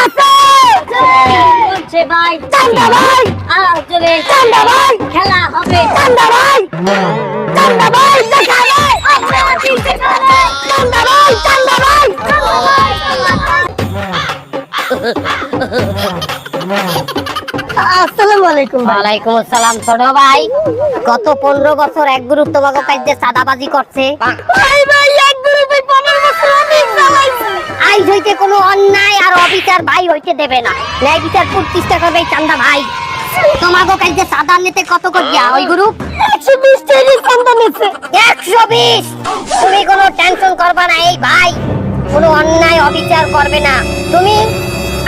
আছে বলছে ভাই চান্দা ভাই আসলে চান্দা ভাই খেলা হবে চান্দা ভাই চান্দা ভাই দেখা ভাই চান্দা ভাই চান্দা ভাই আসসালামু আলাইকুম ভাই। ওয়ালাইকুম আসসালাম ছোট ভাই গত 15 বছর এক গ্রুপ তোমাকে কাজে সাদাবাজি করছে ভাই ভাই এক গ্রুপে 15 বছর আমি চালাইছি। আইজ হইতে কোনো অন্যায় আর অবিচার ভাই হইতে দেবে না ন্যায় বিচার প্রতিষ্ঠা করবে এই চান্দা ভাই তোমাকে কাজে সাদা নিতে কত করিয়া ওই গ্রুপ 120 টাকা চান্দা নিছে। 120 তুমি কোনো টেনশন করবে না এই ভাই কোনো অন্যায় অবিচার করবে না তুমি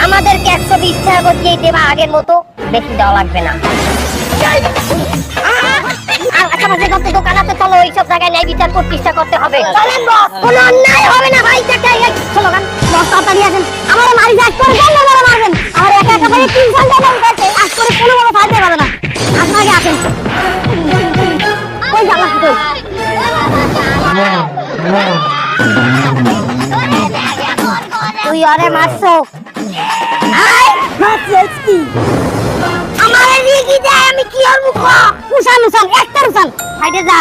আমাদেরকে 120 টাকা করে দিয়ে দেবা আগের মতো বেশি দেওয়া লাগবে না আর আশেপাশে যত দোকান আছে চলো ওইসব জায়গায় ন্যায় বিচার প্রতিষ্ঠা করতে হবে চলেন বস। কোনো অন্যায় হবে না ভাই স্লোগান বস তাড়াতাড়ি আসেন। আমার মারি যাক করে দেন না করে মারবেন। আমার একা একা ভাই 3 ঘন্টা দাম করতে আজ করে কোনো বড় ফাইতে পারে না। আপনাকে আসেন। কই যাবা কই? তুই আরে মারছো আই মারছিস কি? আমারে রিগি দেয় আমি কি আর মুখ? উসান উসান একটা উসান। সাইডে যা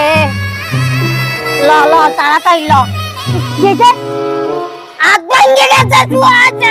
এ ল ল তাড়াতাড়ি ল যেতে আগ ভেঙে গেছে তুই আজ